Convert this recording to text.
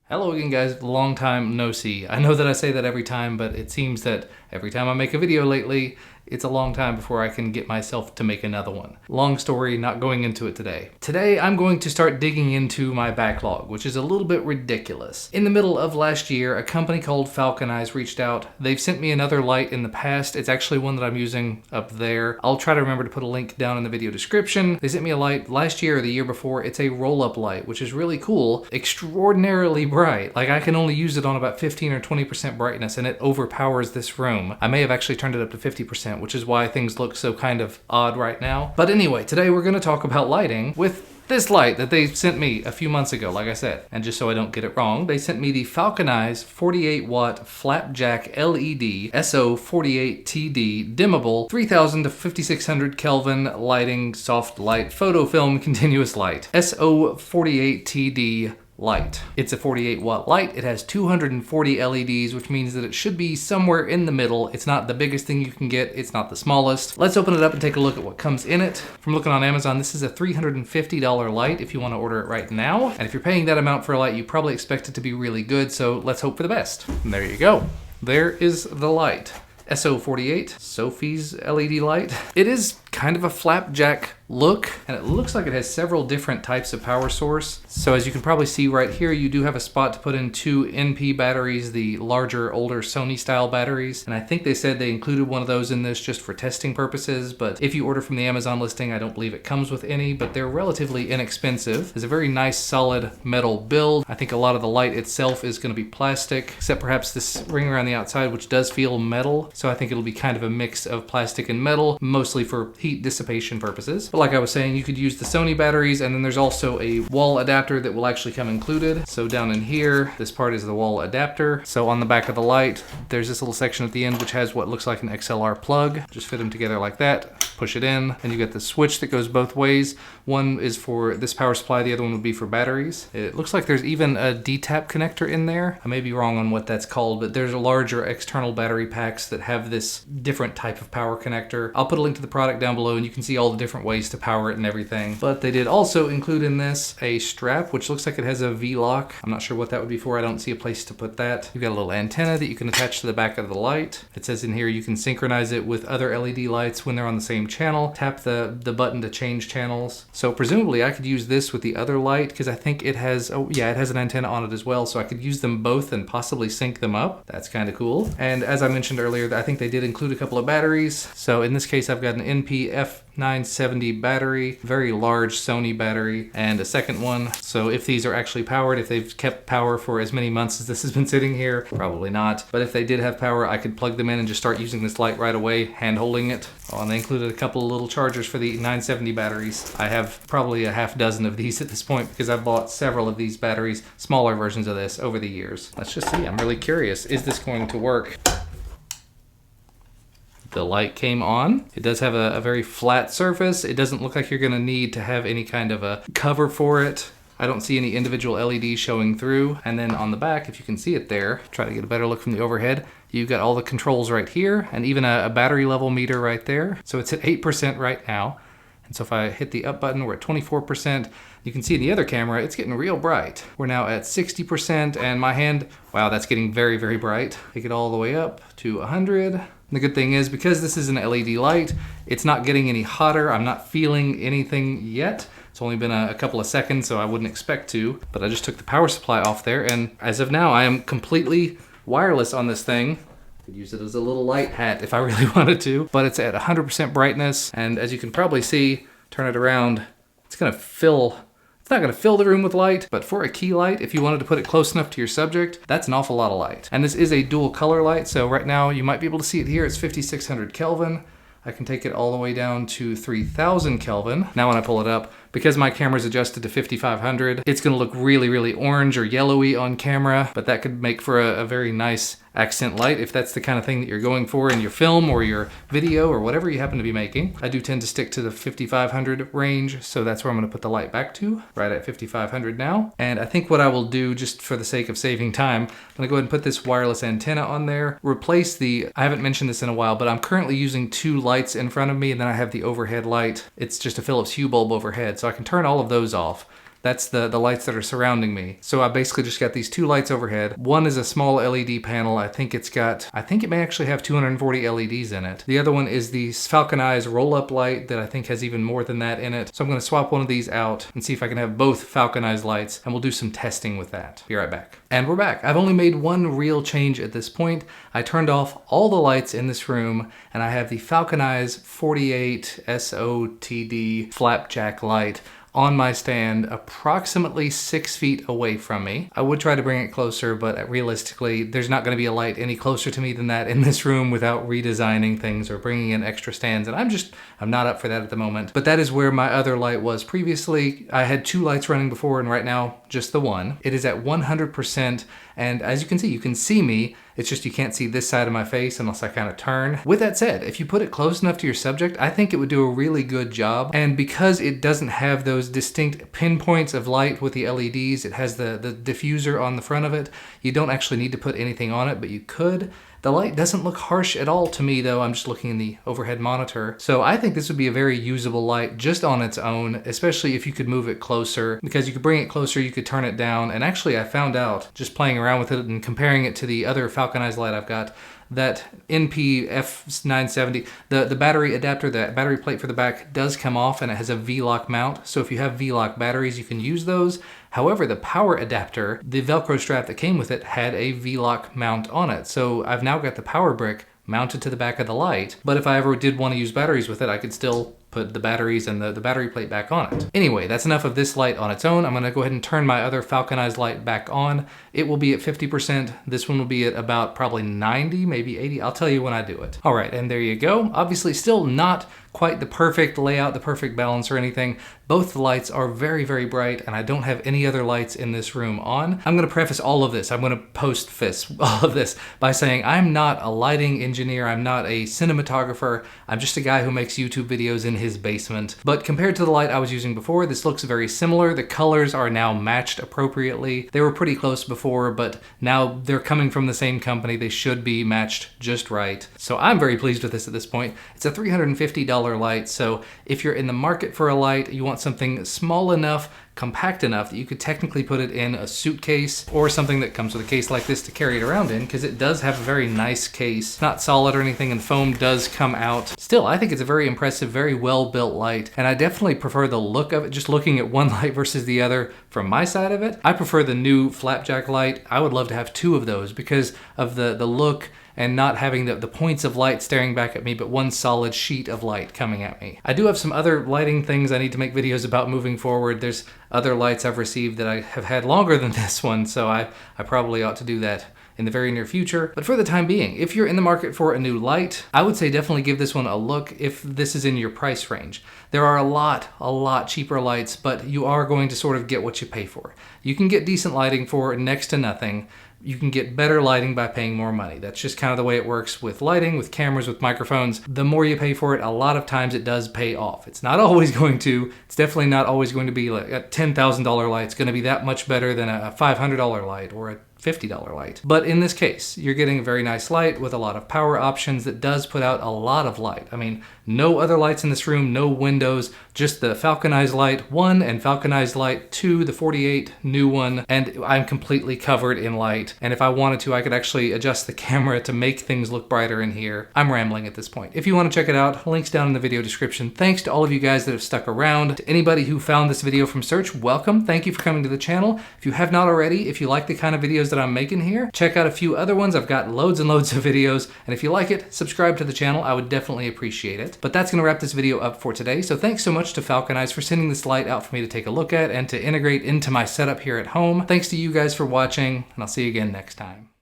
Hello again guys, long time no see. I know that I say that every time, but it seems that every time I make a video lately, it's a long time before I can get myself to make another one. Long story, not going into it today. Today I'm going to start digging into my backlog, which is a little bit ridiculous. In the middle of last year, a company called FalconEyes reached out. They've sent me another light in the past. It's actually one that I'm using up there. I'll try to remember to put a link down in the video description. They sent me a light last year or the year before. It's a roll-up light, which is really cool. Extraordinarily bright. Like I can only use it on about 15 or 20% brightness and it overpowers this room. I may have actually turned it up to 50%, which is why things look so kind of odd right now. But anyway, today we're going to talk about lighting with this light that they sent me a few months ago, like I said. And just so I don't get it wrong, they sent me the FalconEyes 48 watt flapjack LED SO-48TD dimmable 3000 to 5600 Kelvin lighting soft light photofilm continuous light. SO-48TD light. It's a 48 watt light. It has 240 LEDs, which means that it should be somewhere in the middle. It's not the biggest thing you can get. It's not the smallest. Let's open it up and take a look at what comes in it. From looking on Amazon, this is a $350 light if you want to order it right now. And if you're paying that amount for a light, you probably expect it to be really good. So let's hope for the best. And there you go. There is the light. SO-48, Sophie's LED light. It is kind of a flapjack look, and it looks like it has several different types of power source. So as you can probably see right here, you do have a spot to put in two NP batteries, the larger, older Sony style batteries. And I think they said they included one of those in this just for testing purposes. But if you order from the Amazon listing, I don't believe it comes with any, but they're relatively inexpensive. It's a very nice solid metal build. I think a lot of the light itself is going to be plastic, except perhaps this ring around the outside, which does feel metal. So I think it'll be kind of a mix of plastic and metal, mostly for heat dissipation purposes. But like I was saying, you could use the Sony batteries, and then there's also a wall adapter that will actually come included. So down in here, this part is the wall adapter. So on the back of the light, there's this little section at the end which has what looks like an XLR plug. Just fit them together like that, push it in, and you get the switch that goes both ways. One is for this power supply, the other one would be for batteries. It looks like there's even a D-tap connector in there. I may be wrong on what that's called, but there's larger external battery packs that have this different type of power connector. I'll put a link to the product down below and you can see all the different ways to power it and everything. But they did also include in this a strap, which looks like it has a V-lock. I'm not sure what that would be for. I don't see a place to put that. You've got a little antenna that you can attach to the back of the light. It says in here you can synchronize it with other LED lights when they're on the same channel. Tap the button to change channels. So presumably I could use this with the other light because I think it has, oh yeah, it has an antenna on it as well. So I could use them both and possibly sync them up. That's kind of cool. And as I mentioned earlier, I think they did include a couple of batteries. So in this case, I've got an NP F970 battery, very large Sony battery, and a second one. So if these are actually powered, if they've kept power for as many months as this has been sitting here, probably not. But if they did have power, I could plug them in and just start using this light right away, hand holding it. Oh, and they included a couple of little chargers for the 970 batteries. I have probably a half dozen of these at this point because I've bought several of these batteries, smaller versions of this, over the years. Let's just see. I'm really curious. Is this going to work? The light came on. It does have a very flat surface. It doesn't look like you're gonna need to have any kind of a cover for it. I don't see any individual LEDs showing through. And then on the back, if you can see it there, try to get a better look from the overhead, you've got all the controls right here and even a battery level meter right there. So it's at 8% right now. And so if I hit the up button, we're at 24%. You can see in the other camera, it's getting real bright. We're now at 60% and my hand, wow, that's getting very, very bright. Take it all the way up to 100. The good thing is, because this is an LED light, it's not getting any hotter. I'm not feeling anything yet. It's only been a couple of seconds, so I wouldn't expect to. But I just took the power supply off there, and as of now, I am completely wireless on this thing. Could use it as a little light hat if I really wanted to. But it's at 100% brightness, and as you can probably see, turn it around, it's gonna fill. It's not gonna fill the room with light, but for a key light, if you wanted to put it close enough to your subject, that's an awful lot of light. And this is a dual color light, so right now you might be able to see it here. It's 5600 Kelvin. I can take it all the way down to 3000 Kelvin. Now when I pull it up, because my camera's adjusted to 5500, it's gonna look really, really orange or yellowy on camera, but that could make for a very nice accent light if that's the kind of thing that you're going for in your film or your video or whatever you happen to be making. I do tend to stick to the 5500 range, so that's where I'm gonna put the light back to, right at 5500 now. And I think what I will do, just for the sake of saving time, I'm gonna go ahead and put this wireless antenna on there, replace the, I haven't mentioned this in a while, but I'm currently using two lights in front of me, and then I have the overhead light. It's just a Philips Hue bulb overhead, so I can turn all of those off. That's the lights that are surrounding me. So I basically just got these 2 lights overhead. One is a small LED panel. I think it may actually have 240 LEDs in it. The other one is the FalconEyes roll-up light that I think has even more than that in it. So I'm gonna swap one of these out and see if I can have both FalconEyes lights, and we'll do some testing with that. Be right back. And we're back. I've only made one real change at this point. I turned off all the lights in this room, and I have the FalconEyes 48 SO-TD flapjack light on my stand approximately 6 feet away from me. I would try to bring it closer, but realistically, there's not gonna be a light any closer to me than that in this room without redesigning things or bringing in extra stands, and I'm not up for that at the moment. But that is where my other light was previously. I had 2 lights running before, and right now, just the one. It is at 100%, and as you can see me. It's just you can't see this side of my face unless I kind of turn. With that said, if you put it close enough to your subject, I think it would do a really good job. And because it doesn't have those distinct pinpoints of light with the LEDs, it has the diffuser on the front of it. You don't actually need to put anything on it, but you could. The light doesn't look harsh at all to me though. I'm just looking in the overhead monitor. So I think this would be a very usable light just on its own, especially if you could move it closer, because you could bring it closer, you could turn it down. And actually I found out just playing around with it and comparing it to the other FalconEyes light I've got, that NP F970, the battery adapter, the battery plate for the back does come off, and it has a V-lock mount. So if you have V-lock batteries, you can use those. However, the power adapter, the Velcro strap that came with it, had a V-lock mount on it. So I've now got the power brick mounted to the back of the light, but if I ever did want to use batteries with it, I could still put the batteries and the battery plate back on it. Anyway, that's enough of this light on its own. I'm gonna go ahead and turn my other FalconEyes light back on. It will be at 50%. This one will be at about probably 90, maybe 80. I'll tell you when I do it. All right, and there you go. Obviously still not quite the perfect layout, the perfect balance or anything. Both the lights are very, very bright, and I don't have any other lights in this room on. I'm gonna preface all of this, I'm gonna post-fiss all of this by saying I'm not a lighting engineer, I'm not a cinematographer, I'm just a guy who makes YouTube videos in his basement. But compared to the light I was using before, this looks very similar. The colors are now matched appropriately. They were pretty close before, but now they're coming from the same company. They should be matched just right. So I'm very pleased with this at this point. It's a $350 light, so if you're in the market for a light, you want something small enough, compact enough that you could technically put it in a suitcase or something that comes with a case like this to carry it around in, because it does have a very nice case. It's not solid or anything, and foam does come out. Still, I think it's a very impressive, very well-built light, and I definitely prefer the look of it. Just looking at one light versus the other from my side of it, I prefer the new flapjack light. I would love to have 2 of those because of the look and not having the points of light staring back at me, but one solid sheet of light coming at me. I do have some other lighting things I need to make videos about moving forward. There's other lights I've received that I have had longer than this one, so I probably ought to do that in the very near future. But for the time being, if you're in the market for a new light, I would say definitely give this one a look if this is in your price range. There are a lot cheaper lights, but you are going to sort of get what you pay for. You can get decent lighting for next to nothing. You can get better lighting by paying more money. That's just kind of the way it works with lighting, with cameras, with microphones. The more you pay for it, a lot of times it does pay off. It's not always going to. It's definitely not always going to be like a $10,000 light. It's going to be that much better than a $500 light or a $50 light. But in this case, you're getting a very nice light with a lot of power options that does put out a lot of light. I mean, no other lights in this room, no windows, just the FalconEyes Light 1 and FalconEyes Light 2, the 48 new one, and I'm completely covered in light. And if I wanted to, I could actually adjust the camera to make things look brighter in here. I'm rambling at this point. If you want to check it out, links down in the video description. Thanks to all of you guys that have stuck around. To anybody who found this video from search, welcome. Thank you for coming to the channel. If you have not already, if you like the kind of videos that I'm making here, check out a few other ones. I've got loads and loads of videos, and if you like it, subscribe to the channel. I would definitely appreciate it. But that's going to wrap this video up for today. So thanks so much to FalconEyes for sending this light out for me to take a look at and to integrate into my setup here at home. Thanks to you guys for watching, and I'll see you again next time.